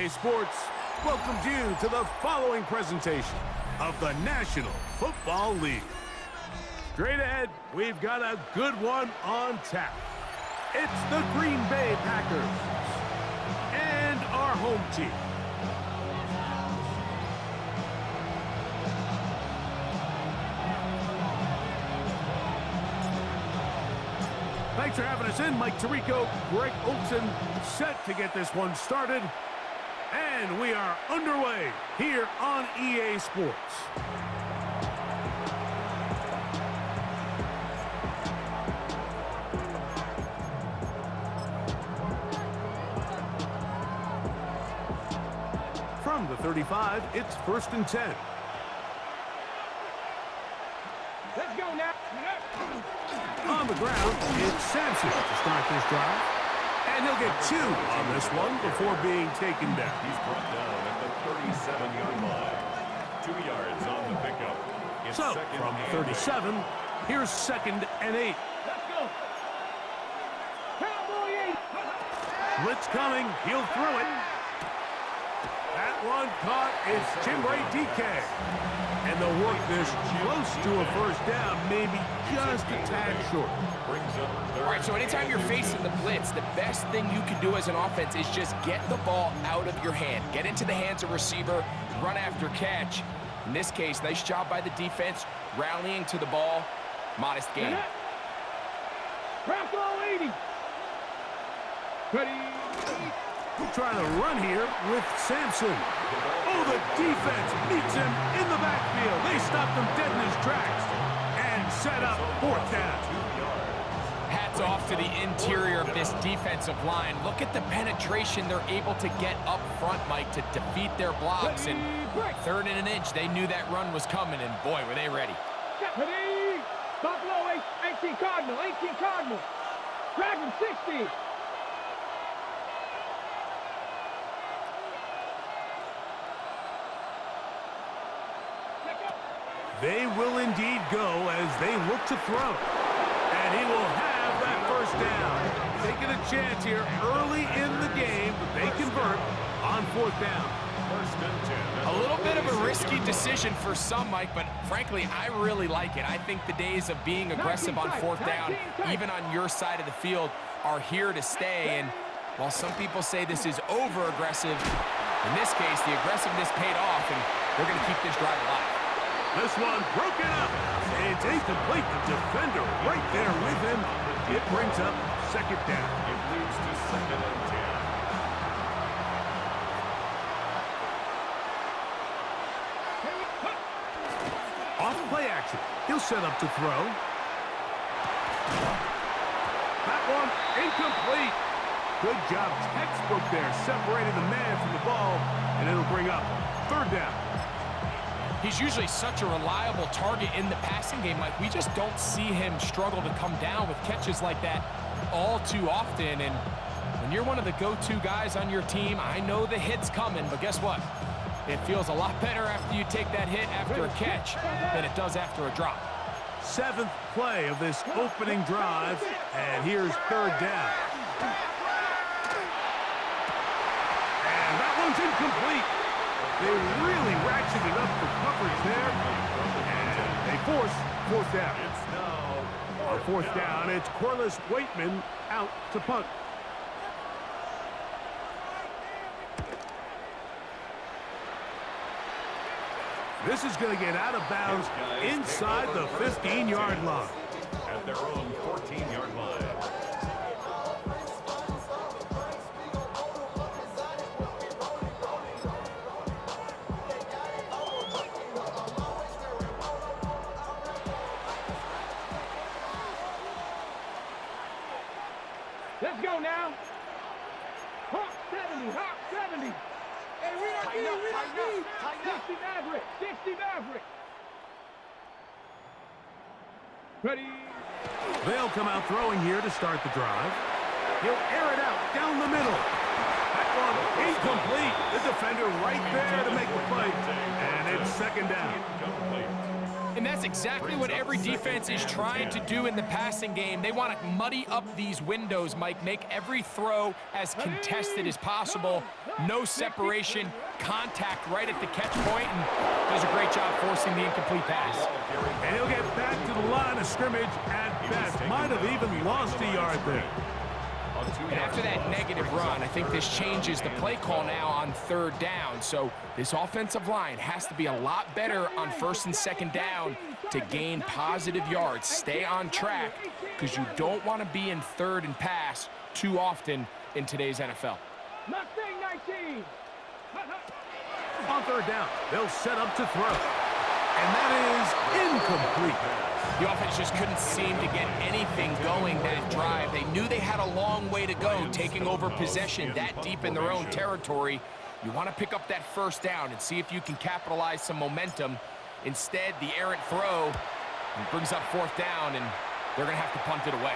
EA Sports welcomes you to the following presentation of the National Football League. Straight ahead, we've got a good one on tap. It's the Green Bay Packers and our home team. Thanks for having us in. Mike Tirico, Greg Olson, set to get this one started. And we are underway here on EA Sports. From the 35, it's 1st and 10. Let's go now. On the ground, it's Sampson to start this drive. And he'll get 2 on this one before being taken down. He's brought down at the 37-yard line. 2 yards on the pickup. It's So, from the 37, here's 2nd and 8. Let's go. Cowboy 8. Blitz coming. He'll throw it. That one caught. It's Chimbre DK. And they'll work this close to a first down, maybe just a tad short. All right, so anytime you're facing the blitz, the best thing you can do as an offense is just get the ball out of your hand. Get into the hands of receiver, run after catch. In this case, nice job by the defense, rallying to the ball. Modest gain. Bronco 80. Ready. Trying to run here with Sampson. Oh, the defense meets him in the backfield. They stopped him dead in his tracks and set up 4th down. Hats off to the interior of this defensive line. Look at the penetration they're able to get up front, Mike, to defeat their blocks. And 3rd and an inch, they knew that run was coming, and boy, were they ready. Ready. Buffalo 18 Cardinal. 18 Cardinal. Dragon 60. They will indeed go as they look to throw. And he will have that first down. Taking a chance here early in the game, but they convert on 4th down. A little bit of a risky decision for some, Mike, but frankly, I really like it. I think the days of being aggressive on 4th down, even on your side of the field, are here to stay. And while some people say this is over-aggressive, in this case, the aggressiveness paid off, and they're going to keep this drive alive. This one broken up. It's incomplete. The defender right there with him. It brings up 2nd down. It moves to 2nd and 10. Off play action. He'll set up to throw. That one incomplete. Good job, textbook there, separating the man from the ball, and it'll bring up 3rd down. He's usually such a reliable target in the passing game, Mike. We just don't see him struggle to come down with catches like that all too often. And when you're one of the go-to guys on your team, I know the hit's coming, but guess what? It feels a lot better after you take that hit after a catch than it does after a drop. 7th play of this opening drive, and here's 3rd down. And that one's incomplete. They really ratcheted up the coverage there, and they force 4th down. On 4th down, it's Corliss Waitman out to punt. This is going to get out of bounds inside the 15-yard line. At their own 14-yard line. Let's go now. Hawk 70. Hawk 70. Hey, we don't need. 60 Maverick. 60 Maverick. Ready. They'll come out throwing here to start the drive. He'll air it out down the middle. That one incomplete. The defender right there to make the play. And it's 2nd down. And that's exactly what every defense is trying to do in the passing game. They want to muddy up these windows, Mike, make every throw as contested as possible. No separation, contact right at the catch point, and does a great job forcing the incomplete pass. And he'll get back to the line of scrimmage at best. Might have even lost a yard there. And after that negative run, I think this changes the play call now on 3rd down. So this offensive line has to be a lot better on 1st and 2nd down to gain positive yards. Stay on track, because you don't want to be in 3rd and pass too often in today's NFL. Mustang 19. On 3rd down, they'll set up to throw. And that is incomplete. The offense just couldn't seem to get anything going that drive. They knew they had a long way to go, taking over possession that deep in their own territory. You want to pick up that 1st down and see if you can capitalize some momentum. Instead, the errant throw brings up 4th down, and they're going to have to punt it away.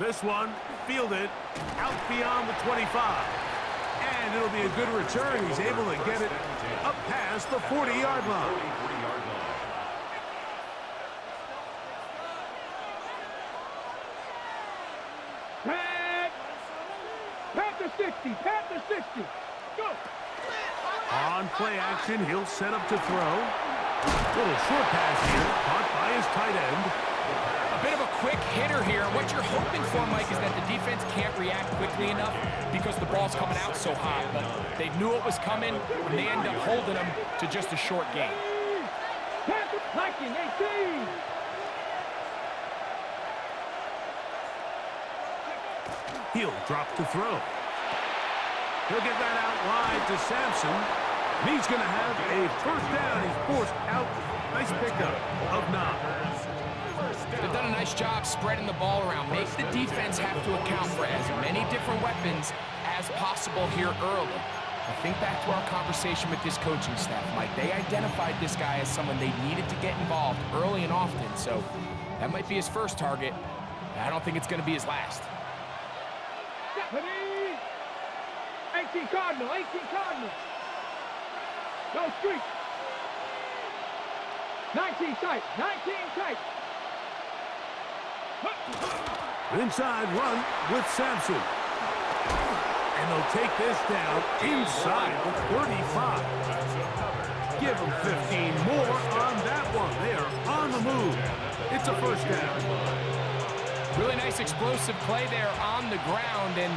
This one fielded out beyond the 25. And it'll be a good return. He's able to get it up past the 40-yard line. Panther 60, Panther 60. Go. On play action, he'll set up to throw. Little short pass here, caught by his tight end. A bit of a quick hitter here. What you're hoping for, Mike, is that the defense can't react quickly enough because the ball's coming out so hot. But they knew it was coming, and they end up holding them to just a short gain. Panther Viking 18. He'll drop to throw. He'll get that out wide to Sampson. And he's going to have a 1st down. He's forced out. Nice pickup of 9. They've done a nice job spreading the ball around. Make the defense have to account for as many different weapons as possible here early. I think back to our conversation with this coaching staff, Mike. They identified this guy as someone they needed to get involved early and often. So that might be his first target. I don't think it's going to be his last. 18 Cardinal, 18 Cardinal. Go street. 19 tight, 19 tight. Inside run with Sampson. And they'll take this down inside the 35. Give them 15 more on that one. They are on the move. It's a 1st down. Really nice explosive play there on the ground. And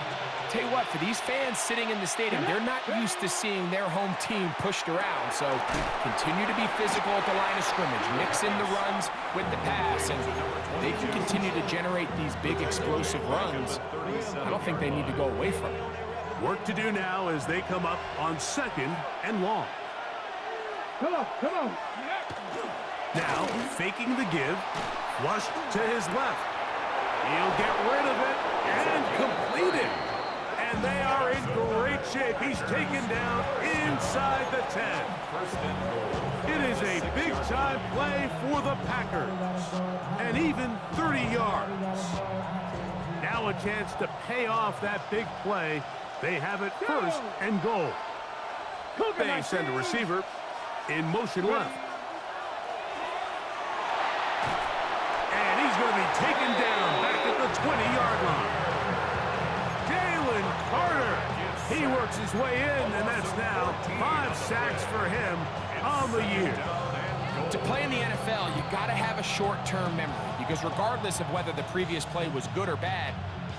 tell you what, for these fans sitting in the stadium, they're not used to seeing their home team pushed around. So continue to be physical at the line of scrimmage. Mix in the runs with the pass, and they can continue to generate these big explosive runs. I don't think they need to go away from it. Work to do now as they come up on 2nd and long. Come on, come on. Now, faking the give, flushed to his left. He'll get rid of it and complete it. And they are in great shape. He's taken down inside the 10. It is a big-time play for the Packers. And even 30 yards. Now a chance to pay off that big play. They have it 1st and goal. They send a receiver in motion left. And he's going to be taken down back at the 20-yard line. Jalen Carter. He works his way in, and that's now 5 sacks for him on the year. To play in the NFL, you got to have a short-term memory, because regardless of whether the previous play was good or bad,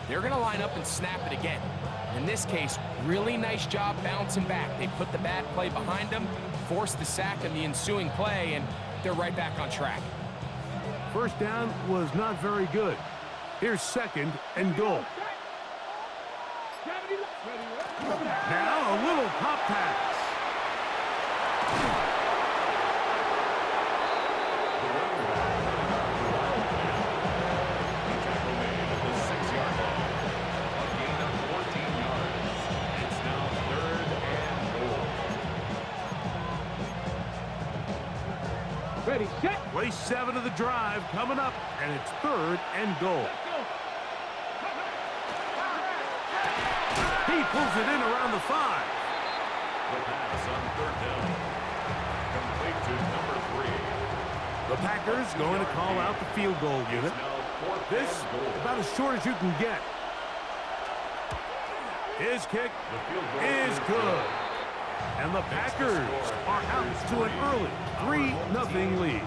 they're going to line up and snap it again. In this case, really nice job bouncing back. They put the bad play behind them, forced the sack in the ensuing play, and they're right back on track. 1st down was not very good. Here's 2nd and goal. Now a little pop pass. Ready, set. Race 7 of the drive coming up, and it's 3rd and goal. He pulls it in around the 5. The pass on 3rd down. Complete to number 3. The Packers going to call out the field goal unit. This about as short as you can get. His kick is good. And the Packers are out to an early 3-0 lead.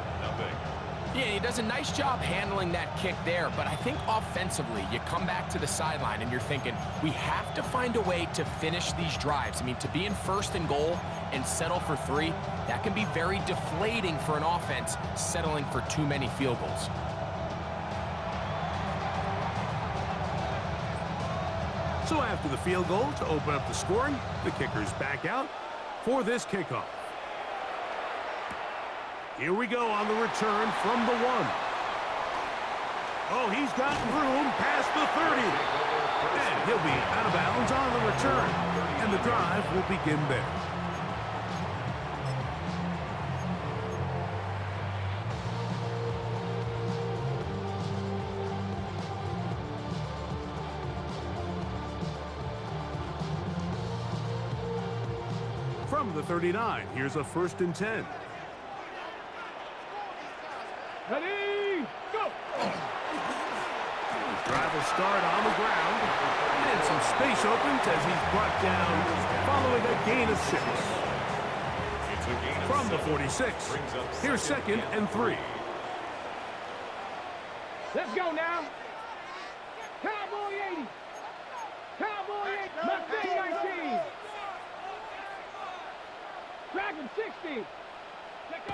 Yeah, he does a nice job handling that kick there, but I think offensively, you come back to the sideline and you're thinking, we have to find a way to finish these drives. I mean, to be in 1st and goal and settle for 3, that can be very deflating for an offense settling for too many field goals. So after the field goal to open up the scoring, the kicker's back out for this kickoff. Here we go on the return from the 1. Oh, he's got room past the 30. And he'll be out of bounds on the return. And the drive will begin there. From the 39, here's a 1st and 10. Ready, go! His drive will start on the ground. And some space opens as he's brought down following a gain of 6. It's a gain of From the 7. 46, here's 2nd and 3. Let's go now. Cowboy 80. Cowboy 80. Mustang 19. Dragon 60. Let go.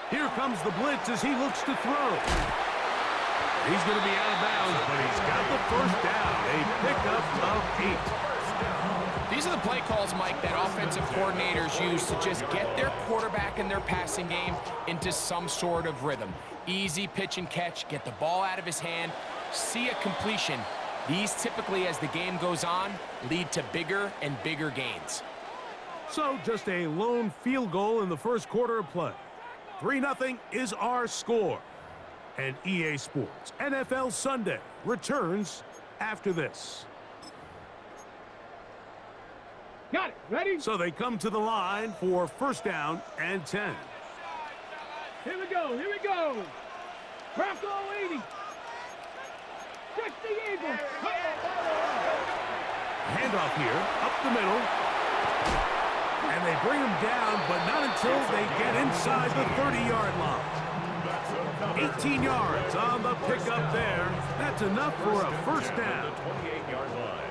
Here comes the blitz as he looks to throw. He's going to be out of bounds, but he's got the 1st down. A pickup of 8. These are the play calls, Mike, that offensive coordinators use to just get their quarterback and their passing game into some sort of rhythm. Easy pitch and catch, get the ball out of his hand, see a completion. These typically, as the game goes on, lead to bigger and bigger gains. So just a lone field goal in the 1st quarter of play. 3-0 is our score. And EA Sports NFL Sunday returns after this. Got it. Ready? So they come to the line for 1st down and 10. Here we go. Here we go. Bronco 80. 60 Eagles. Handoff here, up the middle. And they bring him down, but not until they get inside the 30-yard line. 18 yards on the pickup there. That's enough for a 1st down. 28-yard line.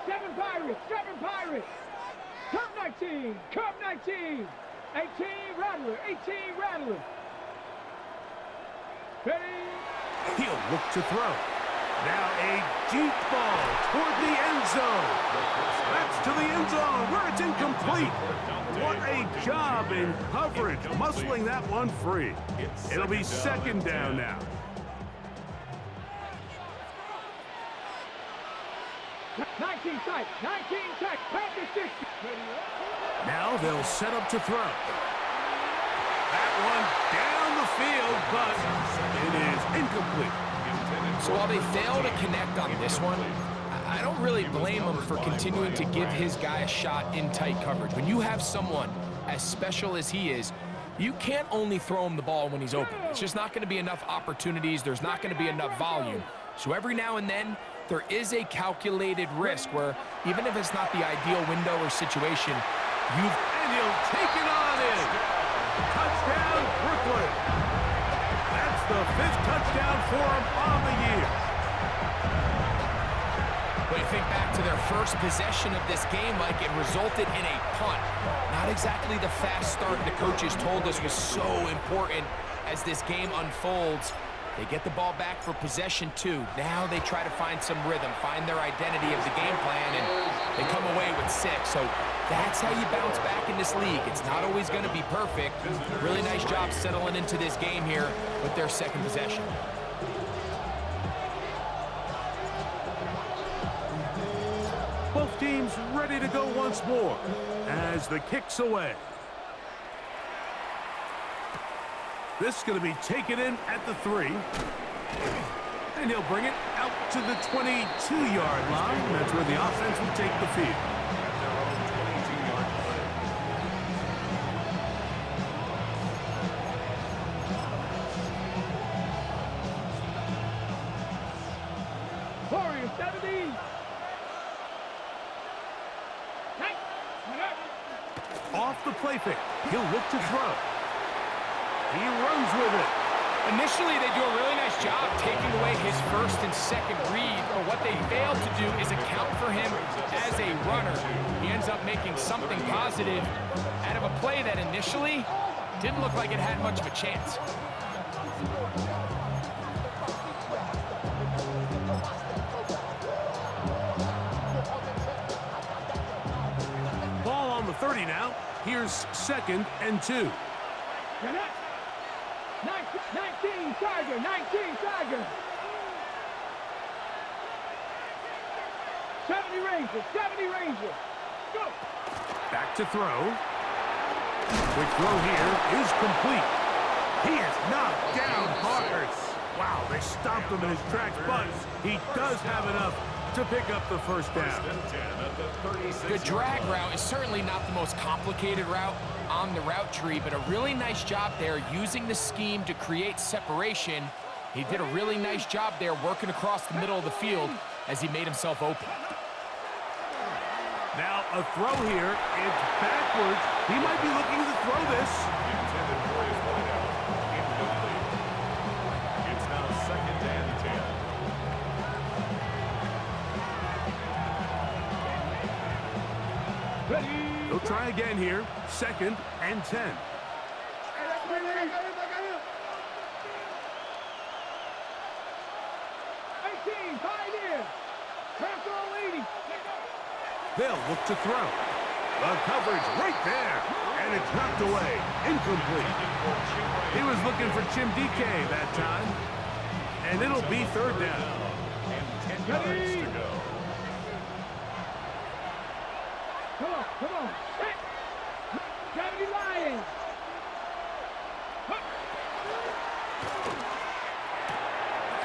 Seven Pirates. 7 Pirates. Cup 19. Cup 19. 18 Rattler. 18 Rattler. Ready? He'll look to throw. Now a deep ball toward the end zone. That's to the end zone where it's incomplete. What a job in coverage, muscling that one free. It'll be 2nd down now. Nineteen tight. Packers 60. Now they'll set up to throw. That one down the field, but it is incomplete. So while they fail to connect on this one, I don't really blame him for continuing to give his guy a shot in tight coverage. When you have someone as special as he is, you can't only throw him the ball when he's open. It's just not going to be enough opportunities. There's not going to be enough volume. So every now and then, there is a calculated risk where even if it's not the ideal window or situation, And he'll take it on in. Touchdown, Brooklyn. That's the 5th touchdown for him on the year. But you think back to their first possession of this game, like it resulted in a punt. Not exactly the fast start the coaches told us was so important as this game unfolds. They get the ball back for possession 2. Now they try to find some rhythm, find their identity of the game plan, and they come away with 6. So that's how you bounce back in this league. It's not always going to be perfect. Really nice job settling into this game here with their 2nd possession. Both teams ready to go once more as the kick's away. This is going to be taken in at the 3. And he'll bring it out to the 22-yard line. That's where the offense will take the field. line, 70. Off the play fake. He'll look to throw. He runs with it. Initially, they do a really nice job taking away his first and second read, but what they fail to do is account for him as a runner. He ends up making something positive out of a play that initially didn't look like it had much of a chance. Ball on the 30 now. Here's 2nd and 2. 19 Tiger, 19 Tiger. 70 Ranger, 70 Ranger. Go. Back to throw. Quick throw here is complete. He is knocked down hard. Wow, they stomped him in his tracks, but he does have enough to pick up the first down. The drag route is certainly not the most complicated route on the route tree, but a really nice job there using the scheme to create separation. He did a really nice job there working across the middle of the field as he made himself open. Now a throw here. It's backwards. He might be looking to throw this. Intended for his wideout. Incomplete. It's now 2nd and 10. Ready. He'll try again here. 2nd and 10. 18, Pioneer. Transfer 80. They'll look to throw. The coverage right there. And it's knocked away. Incomplete. He was looking for Chim DK that time. And it'll be 3rd down. And 10 yards to go. Come on, come on. 70 Lions.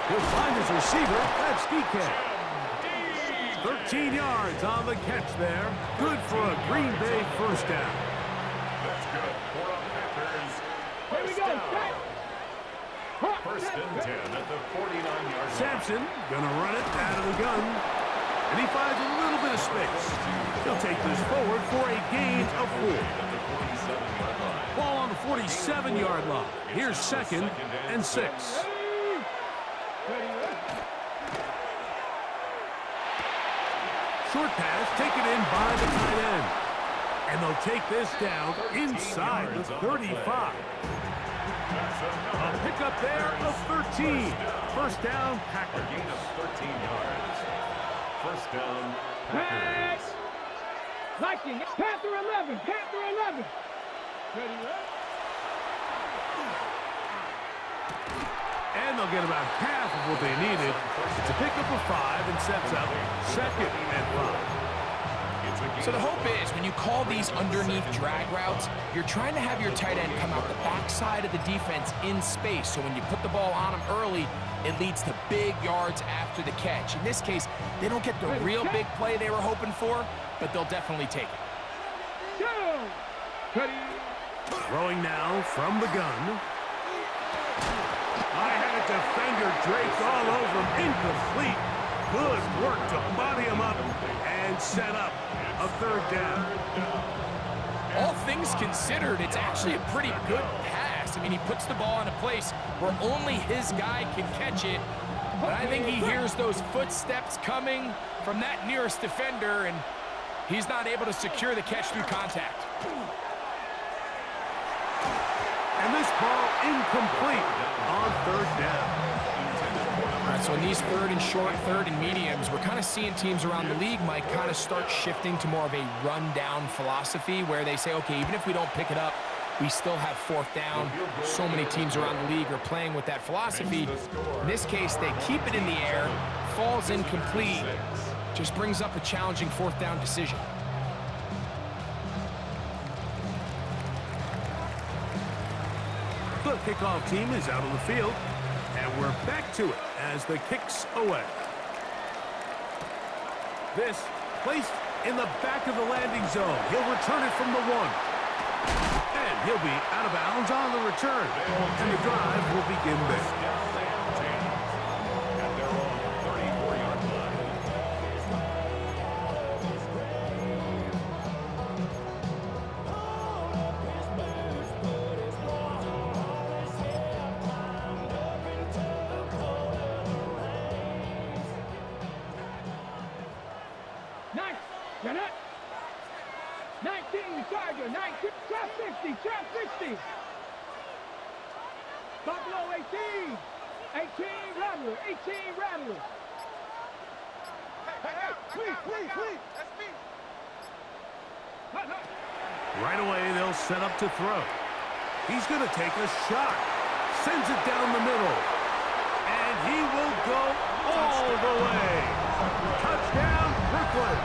He'll find his receiver. That's DK. 13 yards on the catch there. Good for a Green Bay first down. That's good for a Packers. Here we go. Set. 1st and 10 at the 49-yard line. Sampson gonna run it out of the gun. And he finds a little bit of space. He'll take this forward for a gain of 4. At the 47-yard line. Ball on the 47-yard line. Here's 2nd and 6. Short pass taken in by the tight end. And they'll take this down inside the 35. A pickup there of 13. First down, A Packers. gain of 13 yards. First down, Packers. Viking. Panther 11. Panther 11. Ready, And they'll get about half of what they needed. It's a pickup of 5 and sets up 2nd and 5. So the hope is when you call these underneath drag routes, you're trying to have your tight end come out the backside of the defense in space. So when you put the ball on him early, it leads to big yards after the catch. In this case, they don't get the real big play they were hoping for, but they'll definitely take it. Go. Ready. Throwing now from the gun. I had a defender draped all over him. Incomplete. Good work to body him up and set up a 3rd down. All things considered, it's actually a pretty good pass. I mean, he puts the ball in a place where only his guy can catch it. But I think he hears those footsteps coming from that nearest defender, and he's not able to secure the catch through contact. And this ball incomplete on 3rd down. All right, so in these 3rd and short, 3rd and mediums, we're kind of seeing teams around the league, Mike, kind of start shifting to more of a run-down philosophy where they say, okay, even if we don't pick it up, we still have 4th down. So many teams around the league are playing with that philosophy. In this case, they keep it in the air, falls incomplete, just brings up a challenging 4th down decision. The kickoff team is out on the field, and we're back to it as the kick's away. This placed in the back of the landing zone. He'll return it from the 1. And he'll be out of bounds on the return. And the drive will begin there. At their own 34-yard line. Get it? 19, Tiger, 19, trap 60, trap 60. Buffalo 18, 18, Rattler, 18, Rattler. Hey, please. That's me. Right away, they'll set up to throw. He's going to take a shot. Sends it down the middle. And he will go all the way. Touchdown, Brooklyn.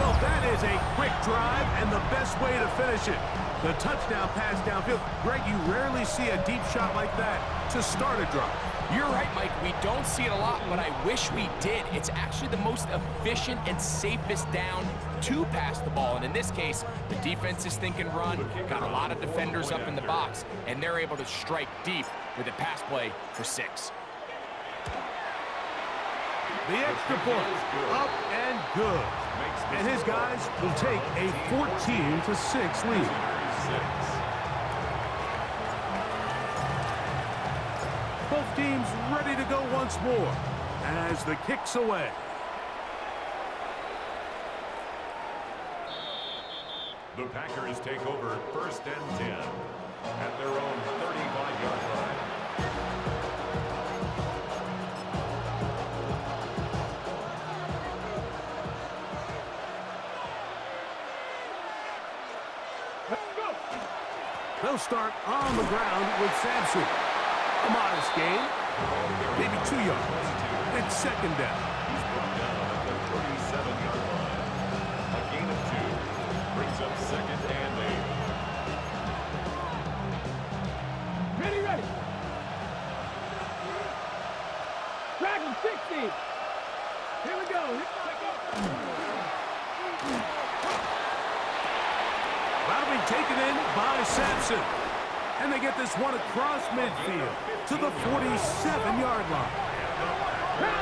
Well, that is a quick drive and the best way to finish it. The touchdown pass downfield. Greg, you rarely see a deep shot like that to start a drive. You're right, Mike. We don't see it a lot, but I wish we did. It's actually the most efficient and safest down to pass the ball. And in this case, the defense is thinking run, got a lot of defenders up in the box, and they're able to strike deep with a pass play for 6. The extra point, up and good. And his guys will take a 14-6 lead. Both teams ready to go once more as the kick's away. The Packers take over 1st and 10 at their own 35-yard line. They'll start on the ground with Sampson. A modest gain, maybe 2 yards. It's 2nd down. He's brought down at the 37-yard line. A gain of 2 brings up 2nd and 8. Ready. Dragon 60. Here we go. That'll be taken in by Sampson. And they get this one across midfield to the 47-yard line.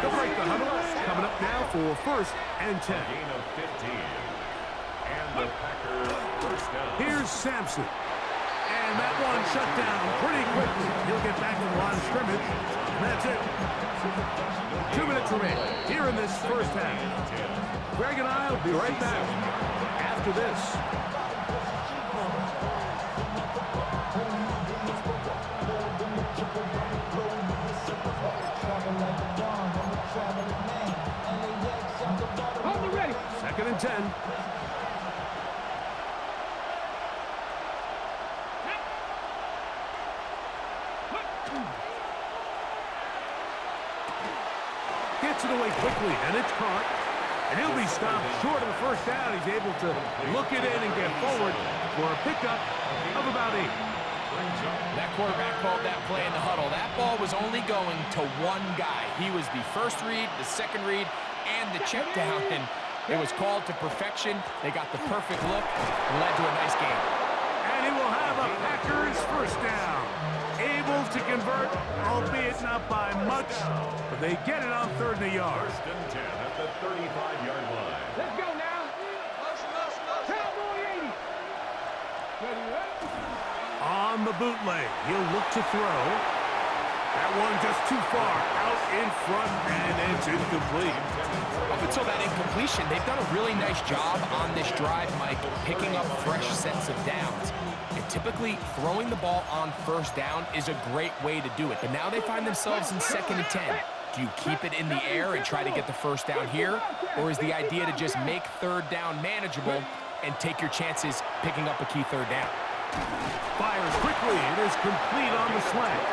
They'll break the huddle. Coming up now for 1st and 10. Gain of 15. And the Packers 1st down. Here's Sampson. And that one shut down pretty quickly. He'll get back in the line of scrimmage. And that's it. 2 minutes remaining here in this 1st half. Greg and I will be right back after this. On the ready. 2nd and 10. Gets it away quickly, and it's caught. And he'll be stopped short of the 1st down. He's able to look it in and get forward for a pickup of about 8. That quarterback called that play in the huddle. That ball was only going to one guy. He was the first read, the second read, and the check down, and it was called to perfection. They got the perfect look and led to a nice game. And he will have a Packers 1st down. Able to convert, albeit not by much, but they get it on 3rd and a yard. 1st and 10 at the 35-yard line. Let's go now. Cowboy 80. Ready. On the bootleg, he'll look to throw. That one just too far out in front, and it's incomplete. Up until that incompletion, they've done a really nice job on this drive, Mike, picking up fresh sets of downs. And typically, throwing the ball on 1st down is a great way to do it. But now they find themselves in 2nd and 10. Do you keep it in the air and try to get the 1st down here? Or is the idea to just make 3rd down manageable and take your chances picking up a key 3rd down? Fires quickly. It is complete on the slant.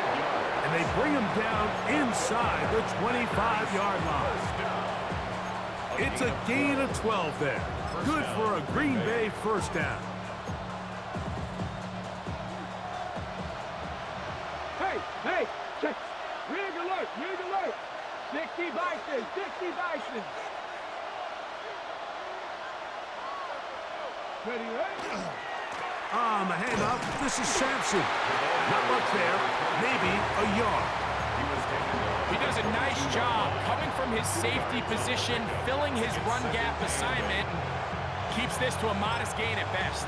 And they bring him down inside the 25-yard line. It's a gain of 12 there. Good for a Green Bay 1st down. Hey, check. Rig alert. 60 Bison. Ready. On the handoff, this is Sampson. Not much there, maybe a yard. He does a nice job coming from his safety position, filling his run gap assignment, and keeps this to a modest gain at best.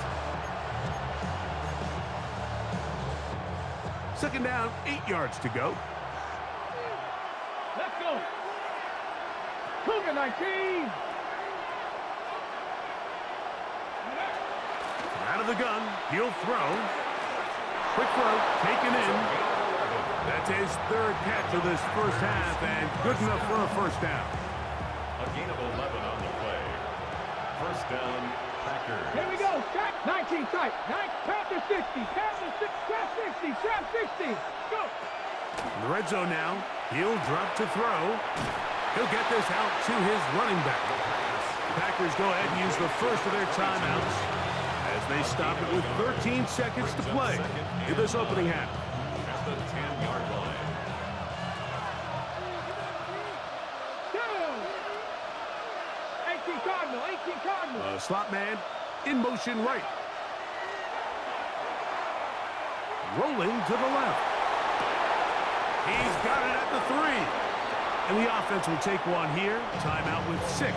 2nd down, 8 yards to go. Let's go. Wk9. Out of the gun, he'll throw. Quick throw, taken in. That's his third catch of this first half, and good enough for a first down. A gain of 11 on the play. First down, Packers. Here we go. Trap 19 tight. Trap to 60. Trap to 60. Trap 60. Trap 60. Go. In the red zone now, he'll drop to throw. He'll get this out to his running back. The Packers go ahead and use the first of their timeouts as they stop it with 13 seconds to play in this opening half. At the 10-yard line. Down. 18 Cardinal. 18 Cardinal. Slot man in motion right. Rolling to the left. He's got it at the 3. And the offense will take one here. Timeout with 6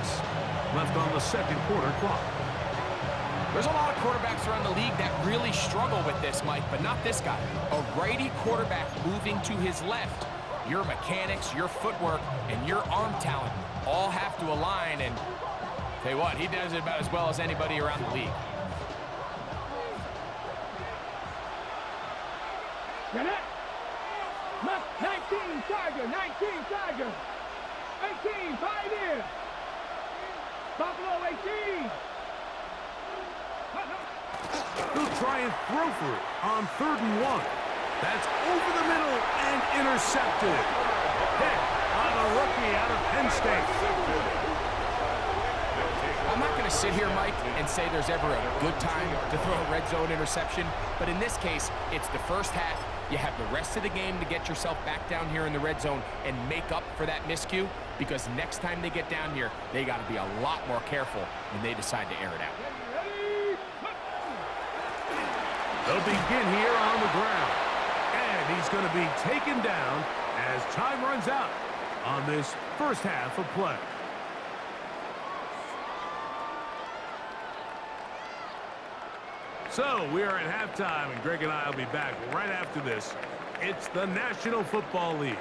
left on the second quarter clock. There's a lot of quarterbacks around the league that really struggle with this, Mike, but not this guy. A righty quarterback moving to his left. Your mechanics, your footwork, and your arm talent all have to align, and tell you what, he does it about as well as anybody around the league. Get it. 19 Tiger. 19 Tiger. 18 Pioneer. Buffalo 18. He'll try and throw for it on 3rd and 1. That's over the middle and intercepted. Hit on a rookie out of Penn State. I'm not going to sit here, Mike, and say there's ever a good time to throw a red zone interception, but in this case, it's the first half. You have the rest of the game to get yourself back down here in the red zone and make up for that miscue, because next time they get down here, they got to be a lot more careful when they decide to air it out. They'll begin here on the ground. And he's going to be taken down as time runs out on this first half of play. So we are at halftime, and Greg and I will be back right after this. It's the National Football League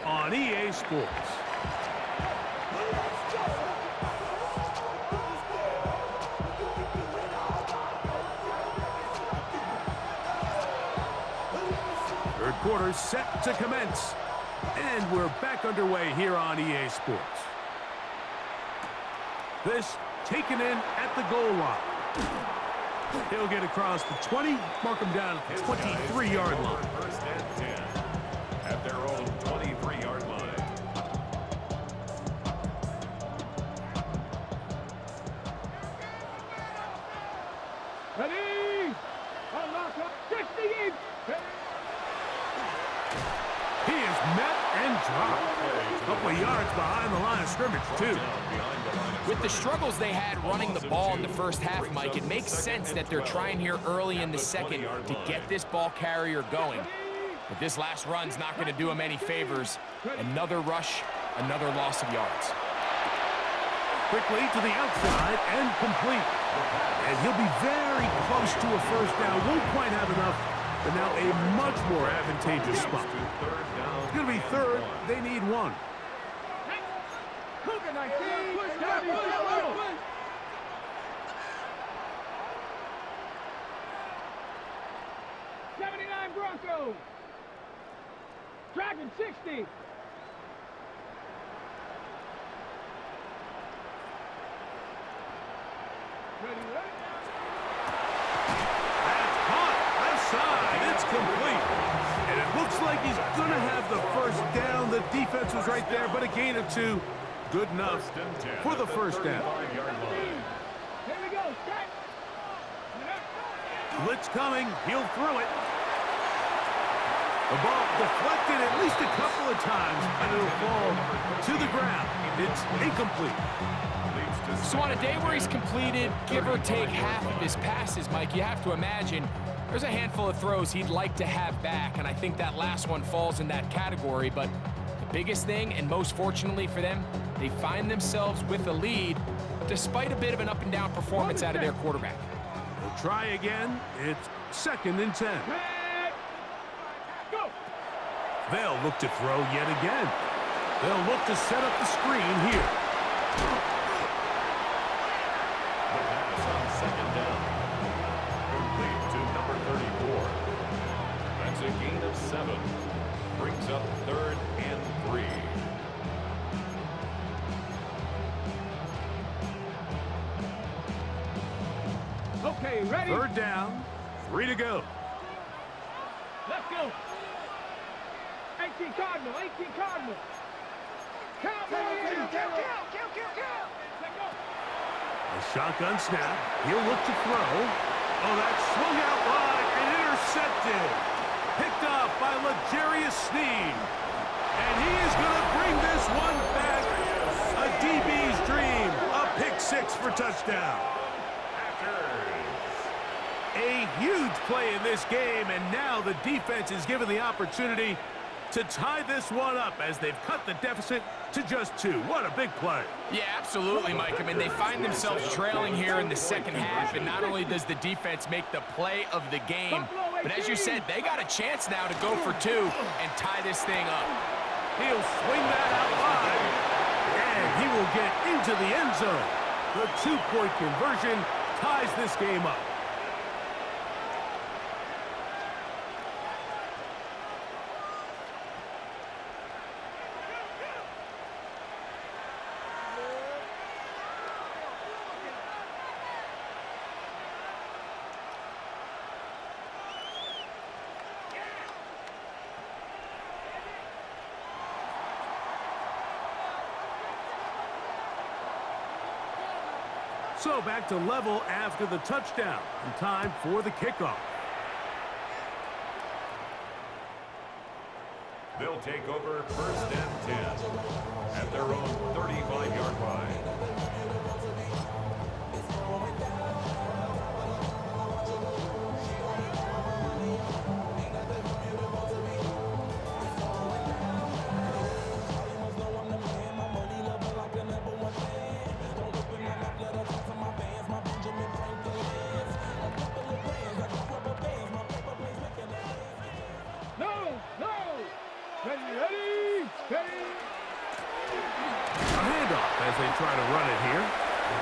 on EA Sports. Third quarter set to commence, and we're back underway here on EA Sports. This taken in at the goal line. He'll get across the 20, mark him down at the 23-yard line. First and 10 at their own 23-yard line. Ready. Unlock up. 60 in. He is met and dropped. A couple of yards behind the line of scrimmage, too. With the struggles they had running the ball in the first half, Mike, it makes sense that they're trying here early in the second to get this ball carrier going. But this last run's not going to do him any favors. Another rush, another loss of yards. Quickly to the outside and complete. And he'll be very close to a first down. Won't quite have enough, but now a much more advantageous spot. It's going to be 3rd. They need 1. Wk9. 79 Broncos. Dragon 60. Ready, ready. That's caught. Left side. It's complete. And it looks like he's going to have the first down. The defense was right there, but a gain of 2. Good enough for the first down. Here we go. Set. Blitz coming. He'll throw it. The ball deflected at least a couple of times, and it'll fall to the ground. It's incomplete. So on a day where he's completed, give or take half of his passes, Mike, you have to imagine there's a handful of throws he'd like to have back, and I think that last one falls in that category. But the biggest thing, and most fortunately for them, they find themselves with a lead despite a bit of an up-and-down performance out of their quarterback. They'll try again. It's 2nd and 10. Go. They'll look to throw yet again. They'll look to set up the screen here. brings up 3rd and 3. Okay, ready? 3rd down, 3 to go. Let's go. 18 Cardinal, 18 Cardinal. Cowboys! A shotgun snap. He'll look to throw. Oh, that swung out wide and intercepted. Picked off by L'Jarius Sneed. And he is going to bring this one back. A DB's dream. A pick 6 for touchdown. A huge play in this game, and now the defense is given the opportunity to tie this one up as they've cut the deficit to just 2. What a big play. Yeah, absolutely, Mike. I mean, they find themselves trailing here in the second half, and not only does the defense make the play of the game, but as you said, they got a chance now to go for 2 and tie this thing up. He'll swing that out wide, and he will get into the end zone. The 2-point conversion ties this game up. So back to level after the touchdown, and time for the kickoff. They'll take over 1st and 10 at their own 35-yard line. As they try to run it here.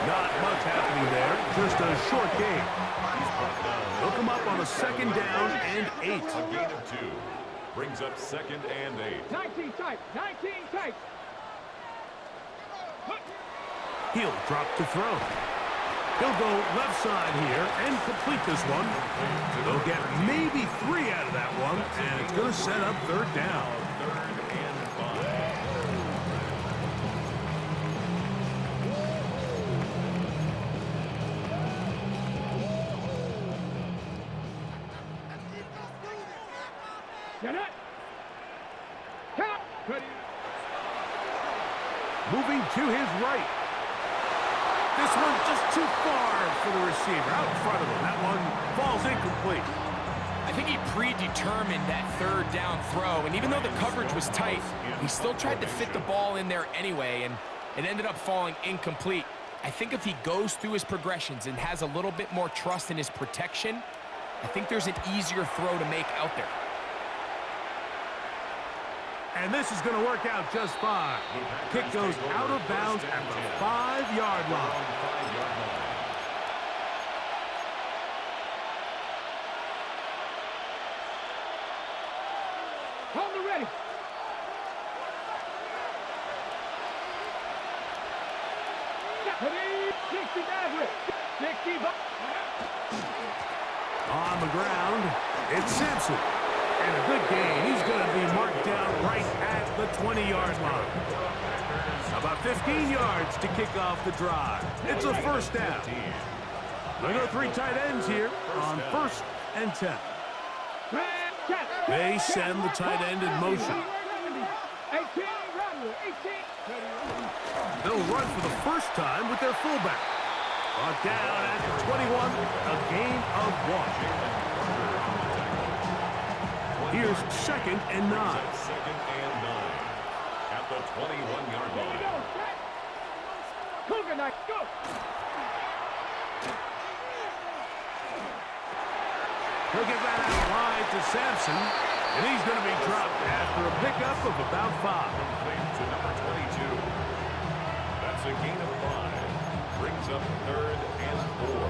Not much happening there. Just a short game. They'll come up on a 2nd down and 8. A gain of 2. Brings up 2nd and 8. 19 tight. 19 tight. He'll drop to throw. He'll go left side here and complete this one. They'll get maybe 3 out of that one, and it's going to set up 3rd down. 3rd and 5. Get it. Count. Ready. Moving to his right. This one just too far for the receiver. Out in front of him. That one falls incomplete. I think he predetermined that 3rd down throw, and even though the coverage was tight, he still tried to fit the ball in there anyway, and it ended up falling incomplete. I think if he goes through his progressions and has a little bit more trust in his protection, I think there's an easier throw to make out there. And this is going to work out just fine. Kick goes out of bounds at the 5-yard line. Hold it ready. Ready. 60 Maverick. 60. On the ground, it's Simpson. And a good gain. He's going to be marked down right at the 20-yard line. About 15 yards to kick off the drive. It's a 1st down. They go 3 tight ends here on 1st and 10. They send the tight end in motion. They'll run for the first time with their fullback. Brought down at the 21, a gain of 1. Here's 2nd and 9. 2nd and 9 at the 21-yard line. Cougar Knight, go! He'll get that out wide to Sampson, and he's going to be dropped after a pickup of about 5. Complete to number 22. That's a gain of 5. Brings up 3rd and 4.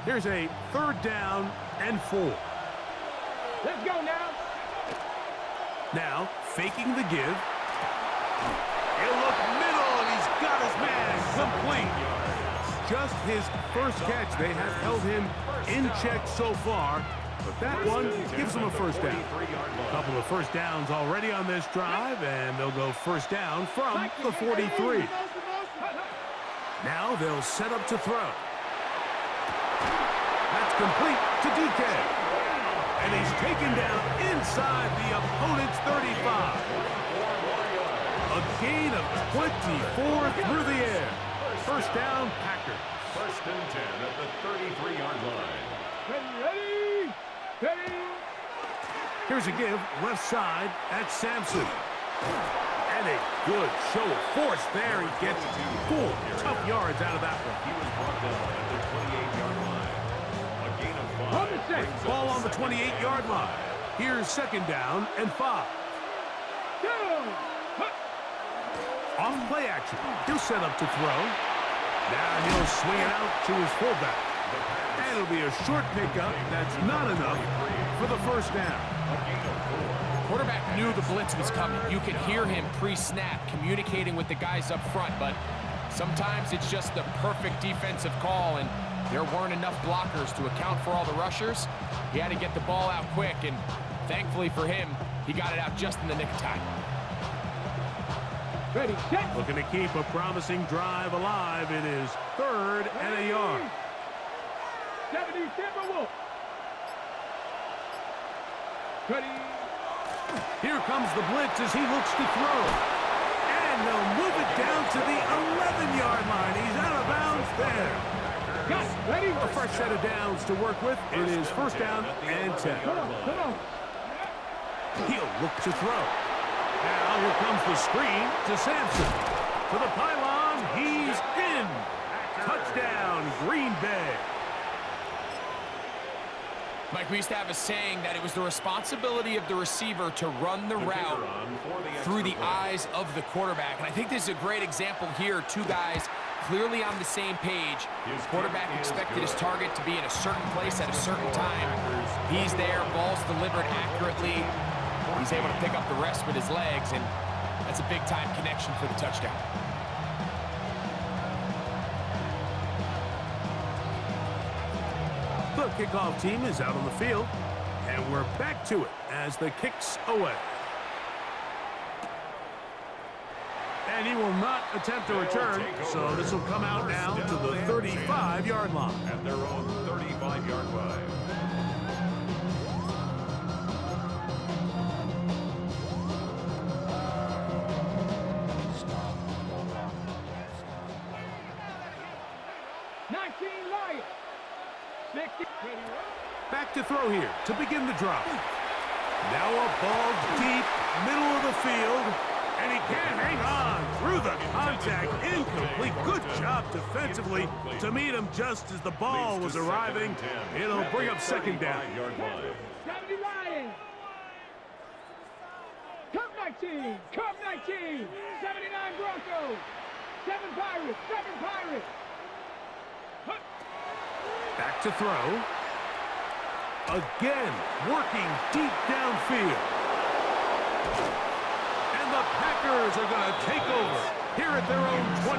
Here's a 3rd down and 4. Let's go now. Now, faking the give. He'll look middle, and he's got his man complete. Just his first catch. They have held him in check so far, but that one gives him a 1st down. A couple of 1st downs already on this drive, and they'll go 1st down from the 43. Now they'll set up to throw. That's complete to DK. And he's taken down inside the opponent's 35. A gain of 24 through the air. 1st down, Packers. 1st and 10 at the 33-yard line. Ready? Ready? Here's a give, left side at Sampson. And a good show of force there. He gets 4 tough yards out of that one. He was brought down at the 28-yard line. A gain of 5. Ball on the 28-yard line. Here's 2nd down and 5. Off play action. He'll set up to throw. Now he'll swing it out to his fullback. And it'll be a short pickup. That's not enough for the 1st down. Quarterback knew the blitz was coming. You could hear him pre-snap communicating with the guys up front, but sometimes it's just the perfect defensive call, and there weren't enough blockers to account for all the rushers. He had to get the ball out quick, and thankfully for him, he got it out just in the nick of time. Ready, set. Looking to keep a promising drive alive. It is 3rd and a yard. 70 Timberwolves. Ready. Here comes the blitz as he looks to throw. And they'll move it down to the 11-yard line. He's out of bounds there. Got ready. A fresh set of downs to work with. It is 1st down and 10. Come on. He'll look to throw. Now here comes the screen to Sampson. To the pylon, he's in. Touchdown, Green Bay. Mike, we used to have a saying that it was the responsibility of the receiver to run the route through the eyes of the quarterback. And I think this is a great example here. 2 guys clearly on the same page. The quarterback expected his target to be in a certain place at a certain time. He's there, ball's delivered accurately. He's able to pick up the rest with his legs, and that's a big-time connection for the touchdown. The kickoff team is out on the field, and we're back to it as the kick's away. And he will not attempt a return, so this will come out now to the 35-yard line. At their own 35-yard line. Back to throw here to begin the drive. Now a ball deep, middle of the field, and he can't hang on through the contact. Incomplete. Good job defensively to meet him just as the ball was arriving. It'll bring up 2nd down. 70 Lions. Cup 19. Cup 19. 79 Broncos. 7 Pirates. 7 Pirates. Back to throw. Again, working deep downfield. And the Packers are going to take over here at their own 22.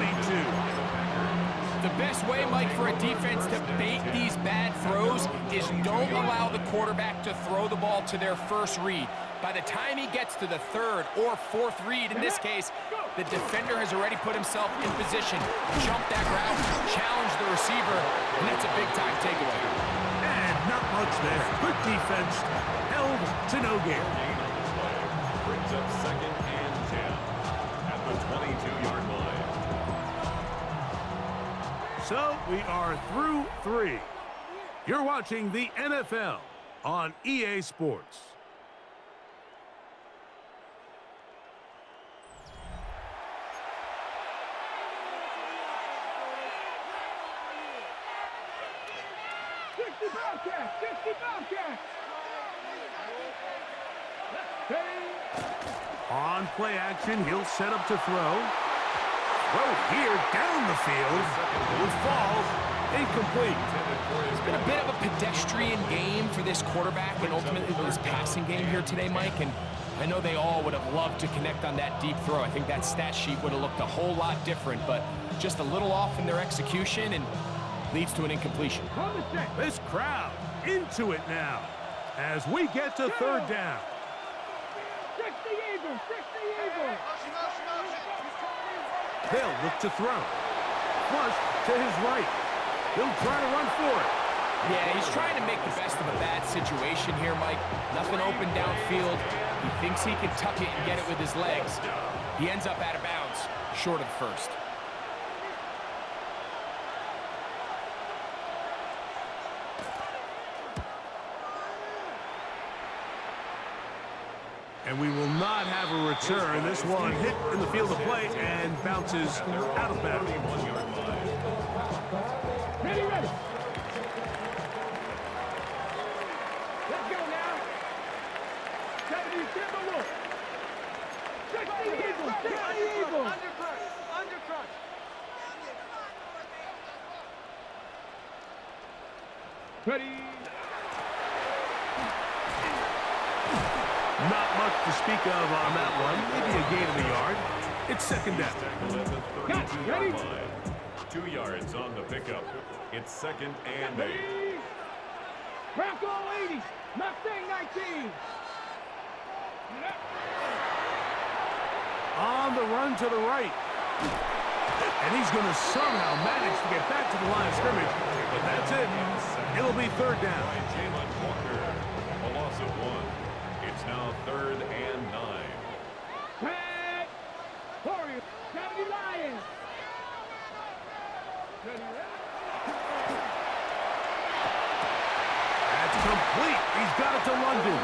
The best way, Mike, for a defense to bait these bad throws is don't allow the quarterback to throw the ball to their first read. By the time he gets to the 3rd or 4th read, in this case, the defender has already put himself in position, jumped that route, challenged the receiver, and that's a big-time takeaway. And not much there. Good defense, held to no gain. Brings up 2nd and 10 at the 22-yard line. So we are through 3. You're watching the NFL on EA Sports. On play action, he'll set up to throw. Throw here down the field. It will fall Incomplete. It's been a bit of a pedestrian game for this quarterback and ultimately this passing game here today, Mike. And I know they all would have loved to connect on that deep throw. I think that stat sheet would have looked a whole lot different, but just a little off in their execution and leads to an incompletion. This crowd into it now as we get to third down. 60 Eagles, 60 Eagles. They'll look to throw. Flush to his right. He'll try to run for it. Yeah, he's trying to make the best of a bad situation here, Mike. Nothing open downfield. He thinks he can tuck it and get it with his legs. He ends up out of bounds, short of the first. And we will not have a return. This one hit in the field of play and bounces out of bounds. Ready, ready. Let's go now. 70 Timberwolves. 60 Eagles, 60 Eagles. Undercrush. Ready. Not much to speak of on that one. Maybe a gain of a yard. It's second down. Got it. Ready? 2 yards on the pickup. It's second and 8. Bronco 80. Mustang 19. On the run to the right. And he's going to somehow manage to get back to the line of scrimmage. But that's it. It'll be third down. Jalen Walker, a loss of 1. It's now third and 9. Pat Warriors, 70 Lions. That's complete. He's got it to London.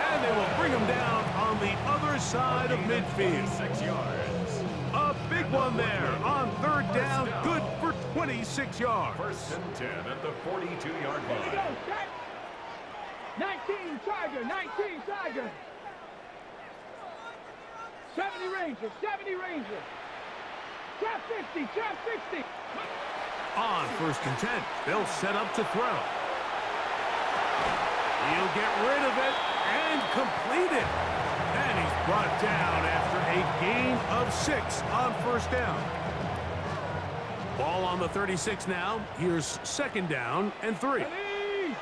And they will bring him down on the other side of midfield. 6 yards. A big one there on third down. Good for 26 yards. First and 10 at the 42-yard Here we go, line. Pat. 19 Tiger, 19 Tiger. 70 Rangers, 70 Rangers. Trap 50, trap 60. On first and 10, they'll set up to throw. He'll get rid of it and complete it. And he's brought down after a gain of 6 on first down. Ball on the 36 now. Here's second down and 3. Ready?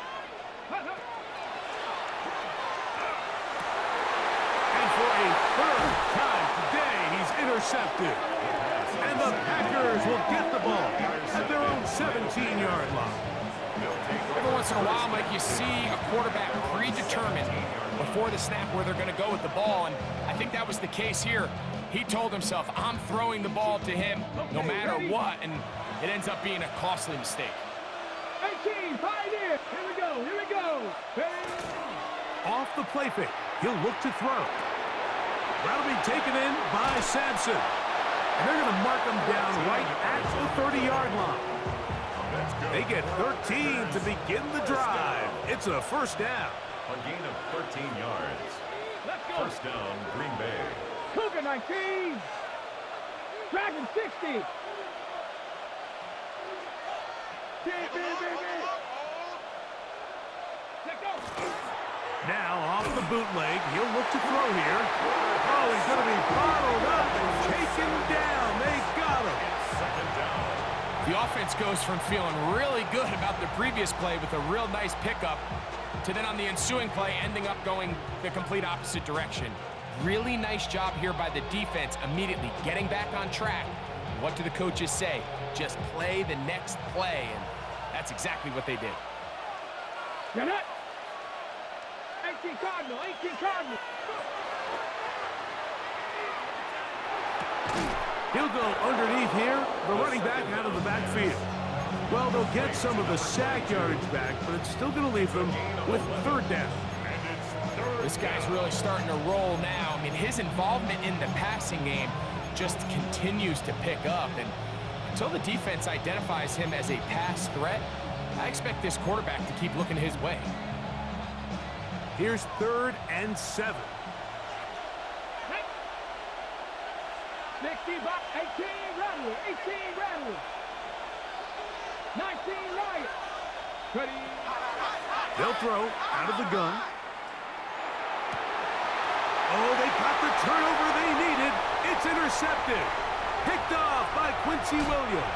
And for a third time today, he's intercepted. And the Packers will get the ball at their own 17-yard line. Every once in a while, Mike, you see a quarterback predetermined before the snap where they're going to go with the ball, and I think that was the case here. He told himself, I'm throwing the ball to him no matter what, and it ends up being a costly mistake. 18, Pioneer. Here we go, here we go. Ready? Off the play fake, he'll look to throw. That'll be taken in by Sampson. And they're going to mark him down right at the 30-yard line. They get 13 to begin the drive. It's a first down. A gain of 13 yards. Let's go. First down, Green Bay. Cougar 19. Dragon 60. Let's go. Now off the bootleg, he'll look to throw here. Oh, he's going to be bottled up and taken down. They got him. Second down. The offense goes from feeling really good about the previous play with a real nice pickup to then on the ensuing play ending up going the complete opposite direction. Really nice job here by the defense immediately getting back on track. What do the coaches say? Just play the next play, and that's exactly what they did. Get it. 18 Cardinal, 18 Cardinal. He'll go underneath here, the running back out of the backfield. Well, they'll get some of the sack yardage back, but it's still going to leave them with third down. This guy's really starting to roll now. I mean, his involvement in the passing game just continues to pick up, and until the defense identifies him as a pass threat, I expect this quarterback to keep looking his way. Here's third and 7. 60 box, 18 Rattler, 18 Rattler. 19 Riot. Ready. They'll throw out of the gun. Oh, they got the turnover they needed. It's intercepted. Picked off by Quincy Williams.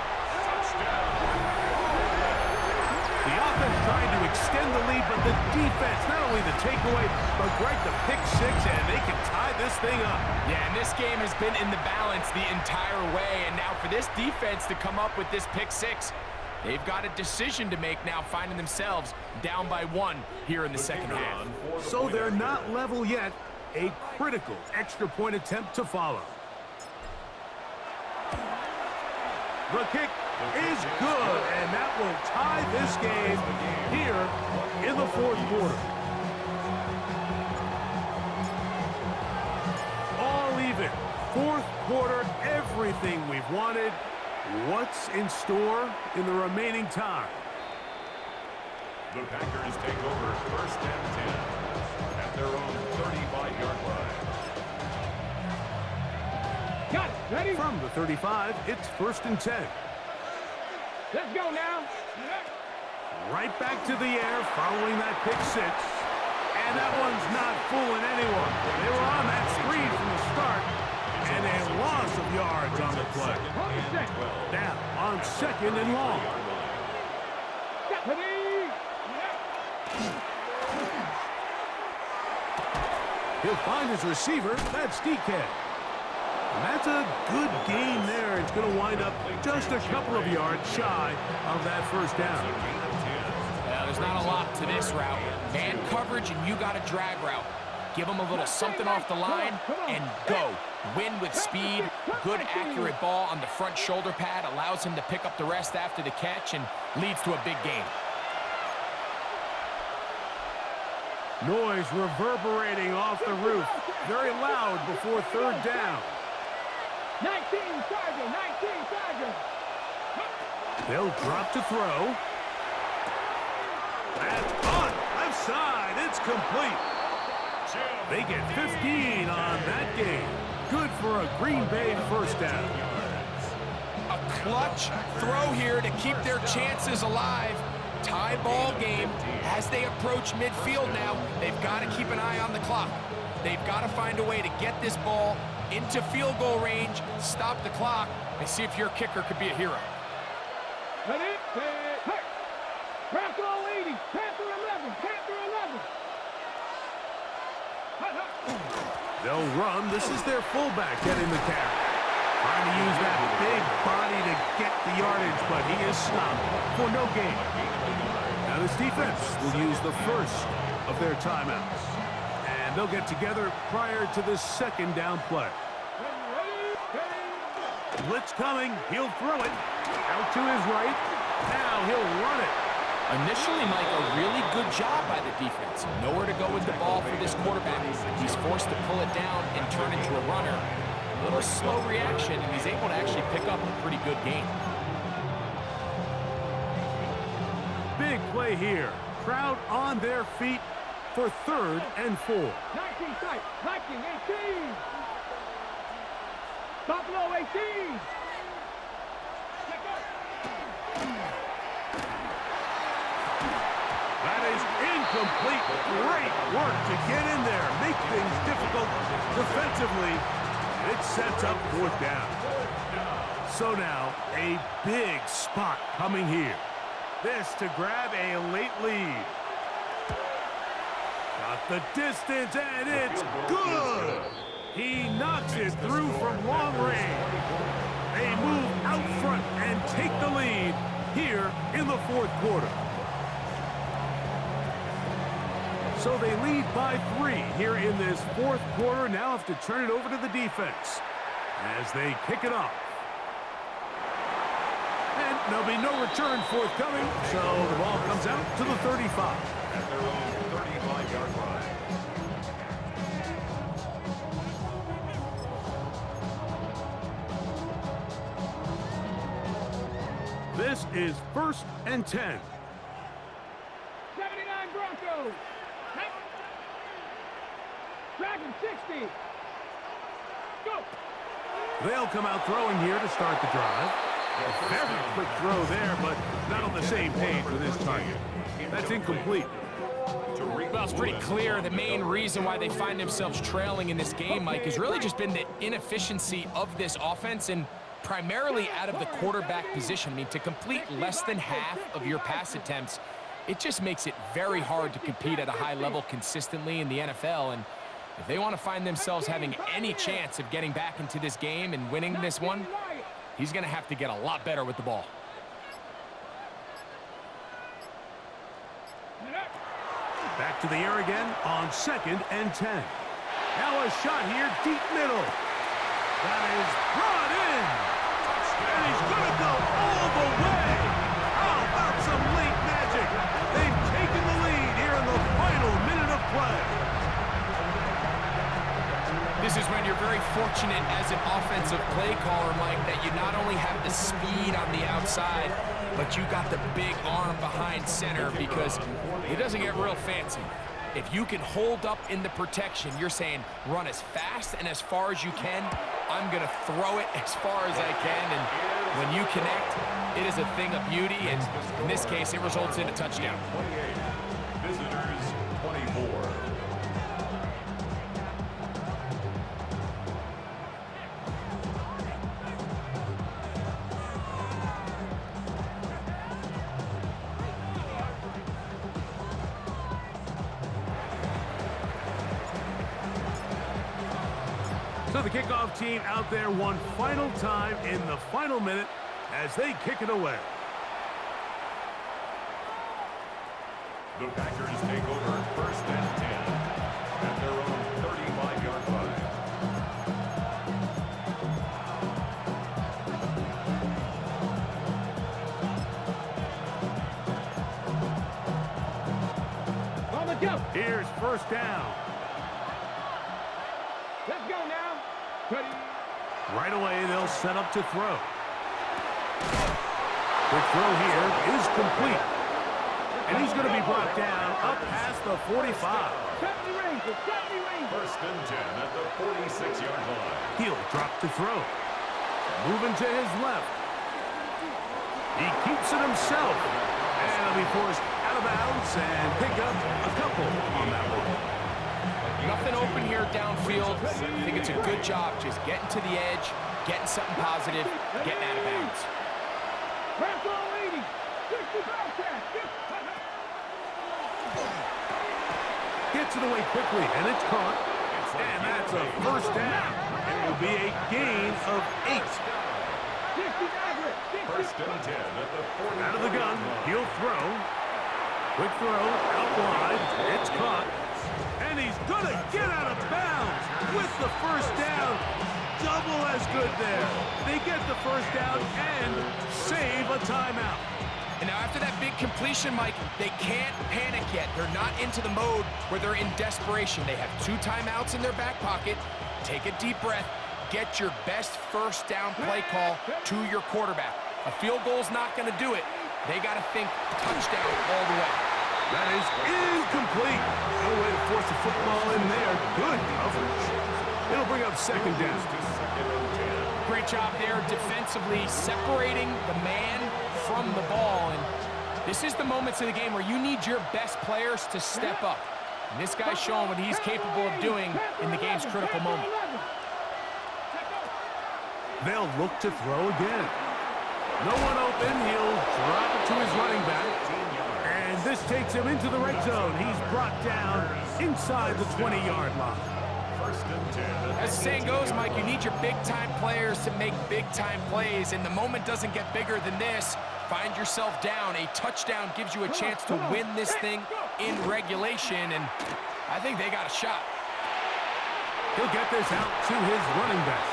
The offense trying to extend the lead, but the defense, not only the takeaway, but Greg, the pick six, and they can tie this thing up. Yeah, and this game has been in the balance the entire way, and now for this defense to come up with this pick six, they've got a decision to make now, finding themselves down by 1 here in the second half. So they're not level yet. A critical extra point attempt to follow. The kick is good, and that will tie this game here in the fourth quarter. All even. Fourth quarter, everything we've wanted. What's in store in the remaining time? The Packers take over first and 10 at their own 35-yard line. Got it. Ready? From the 35, it's first and 10. Let's go now. Right back to the air following that pick six. And that one's not fooling anyone. They were on that screen from the start. And a loss of yards on the play. Now on second and long. Ready. He'll find his receiver. That's DK. And that's a good gain there. It's going to wind up just a couple of yards shy of that first down. Well, there's not a lot to this route. Man coverage, and you got a drag route. Give him a little something off the line and go. Win with speed. Good, accurate ball on the front shoulder pad. Allows him to pick up the rest after the catch and leads to a big gain. Noise reverberating off the roof. Very loud before third down. 19 Sergeant. 19 Sergeant. They'll drop to throw. That's on. Left side. It's complete. They get 15 on that game. Good for a Green Bay first down. A clutch throw here to keep their chances alive. Tie ball game as they approach midfield now. They've got to keep an eye on the clock. They've got to find a way to get this ball into field goal range, stop the clock, and see if your kicker could be a hero. Ready, set, hey! Panther 80, Panther 11, Panther 11. They'll run. This is their fullback getting the carry. Trying to use that big body to get the yardage, but he is stopped for no gain. Now this defense will use the first of their timeouts. And they'll get together prior to the second down play. Blitz coming. He'll throw it. Out to his right. Now he'll run it. Initially, Mike, a really good job by the defense. Nowhere to go with the ball for this quarterback. He's forced to pull it down and turn into a runner. A little slow reaction, and he's able to actually pick up a pretty good gain. Big play here. Crowd on their feet for third and 4. 19 sight, 19, 18. Buffalo 18. That is incomplete. Great work to get in there. Make things difficult defensively. It sets up fourth down. So now, a big spot coming here. This to grab a late lead. Got the distance, and it's good. He knocks it through from long range. They move out front and take the lead here in the fourth quarter. So they lead by 3 here in this fourth quarter. Now have to turn it over to the defense as they kick it off. And there'll be no return forthcoming, so the ball comes out to the 35. At their own 35-yard line. This is first and 10. 79 Broncos. Dragon 60. Go. They'll come out throwing here to start the drive. Very quick throw there, but not on the same page with his target. That's incomplete. Well, it's pretty clear the main reason why they find themselves trailing in this game, Mike, has really just been the inefficiency of this offense and primarily out of the quarterback position. I mean, to complete less than half of your pass attempts, it just makes it very hard to compete at a high level consistently in the NFL. And if they want to find themselves having any chance of getting back into this game and winning this one, he's going to have to get a lot better with the ball. Back to the air again on 2nd and 10. Now a shot here, deep middle. That is brought in. And he's going to go all the way. How about some late magic? They've taken the lead here in the final minute of play. This is when you're very fortunate as an offensive play caller, Mike, that you not only have the speed on the outside, but you got the big arm behind center, because it doesn't get real fancy. If you can hold up in the protection, you're saying run as fast and as far as you can. I'm going to throw it as far as I can, and when you connect, it is a thing of beauty, and in this case, it results in a touchdown. 28, visitors 24. So the kickoff team out there one final time in the final minute as they kick it away. The Packers take over 1st and 10 at their own 35-yard line. On the jump. Here's 1st down. Let's go now. Ready. Right away, they'll set up to throw. The throw here is complete. And he's going to be brought down up past the 45. 70 range. 70 range. 1st and 10 at the 46-yard line. He'll drop to throw. Moving to his left. He keeps it himself. And he'll be forced out of bounds and pick up a couple on that one. Nothing open here downfield. I think it's a good job just getting to the edge, getting something positive, getting out of bounds. Pass all 80. 60 bounce pass. Gets it away quickly, and it's caught. And that's a 1st down. It will be a gain of 8. 1st and 10 at the 40. Out of the gun, he'll throw. Quick throw, out wide. It's caught. And he's going to get out of bounds with the 1st down. Double as good there. They get the 1st down and save a timeout. And now after that big completion, Mike, they can't panic yet. They're not into the mode where they're in desperation. They have 2 timeouts in their back pocket. Take a deep breath. Get your best 1st down play call to your quarterback. A field goal's not going to do it. They got to think touchdown all the way. That is incomplete. No way to force the football in there. Good coverage. It'll bring up 2nd down. Great job there defensively, separating the man from the ball. And this is the moments of the game where you need your best players to step up. And this guy's showing what he's capable of doing in the game's critical moment. They'll look to throw again. No one open. He'll drop it to his running back. And this takes him into the red zone. He's brought down inside the 20-yard line. 1st and 10. As the saying goes, Mike, you need your big-time players to make big-time plays, and the moment doesn't get bigger than this. Find yourself down. A touchdown gives you a chance to win this thing in regulation, and I think they got a shot. He'll get this out to his running back.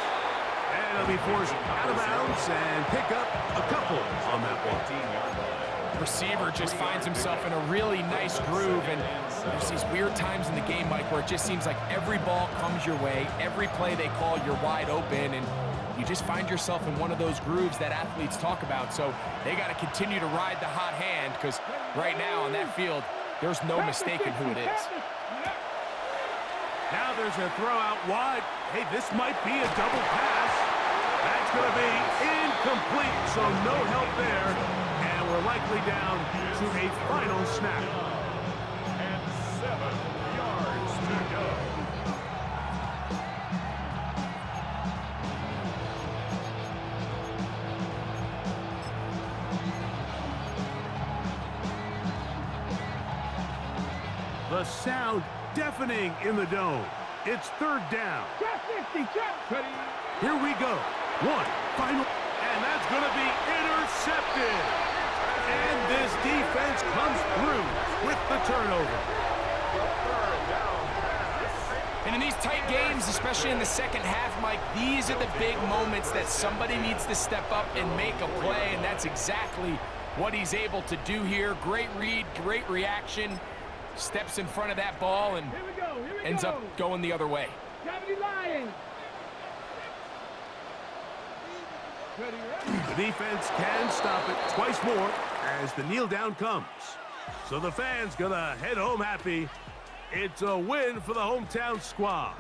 And he'll be forced out of bounds and pick up a couple on that one. Receiver just finds himself in a really nice groove, and there's these weird times in the game, Mike, where it just seems like every ball comes your way, every play they call, you're wide open, and you just find yourself in one of those grooves that athletes talk about. So they got to continue to ride the hot hand, because right now on that field, there's no mistaking who it is. Now there's a throw out wide. Hey, this might be a double pass. That's going to be incomplete, so no help there. And we're likely down to a final snap. And 7 yards to go. The sound deafening in the dome. It's third down. Check 50, check. Here we go. One final, and that's going to be intercepted. And this defense comes through with the turnover. And in these tight games, especially in the second half, Mike, these are the big moments that somebody needs to step up and make a play, and that's exactly what he's able to do here. Great read, great reaction. Steps in front of that ball and ends up going the other way. 70 Lions. The defense can stop it twice more as the kneel down comes. So the fans gonna head home happy. It's a win for the hometown squad.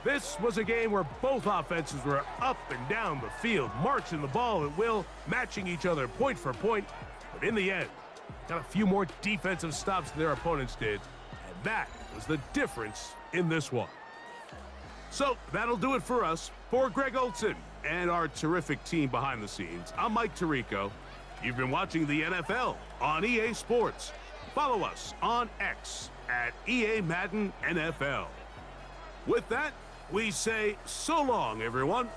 This was a game where both offenses were up and down the field, marching the ball at will, matching each other point for point. But in the end, got a few more defensive stops than their opponents did, and that was the difference in this one. So that'll do it for us. For Greg Olson and our terrific team behind the scenes, I'm Mike Tirico. You've been watching the NFL on EA Sports. Follow us on X at EA Madden NFL. With that, we say so long, everyone.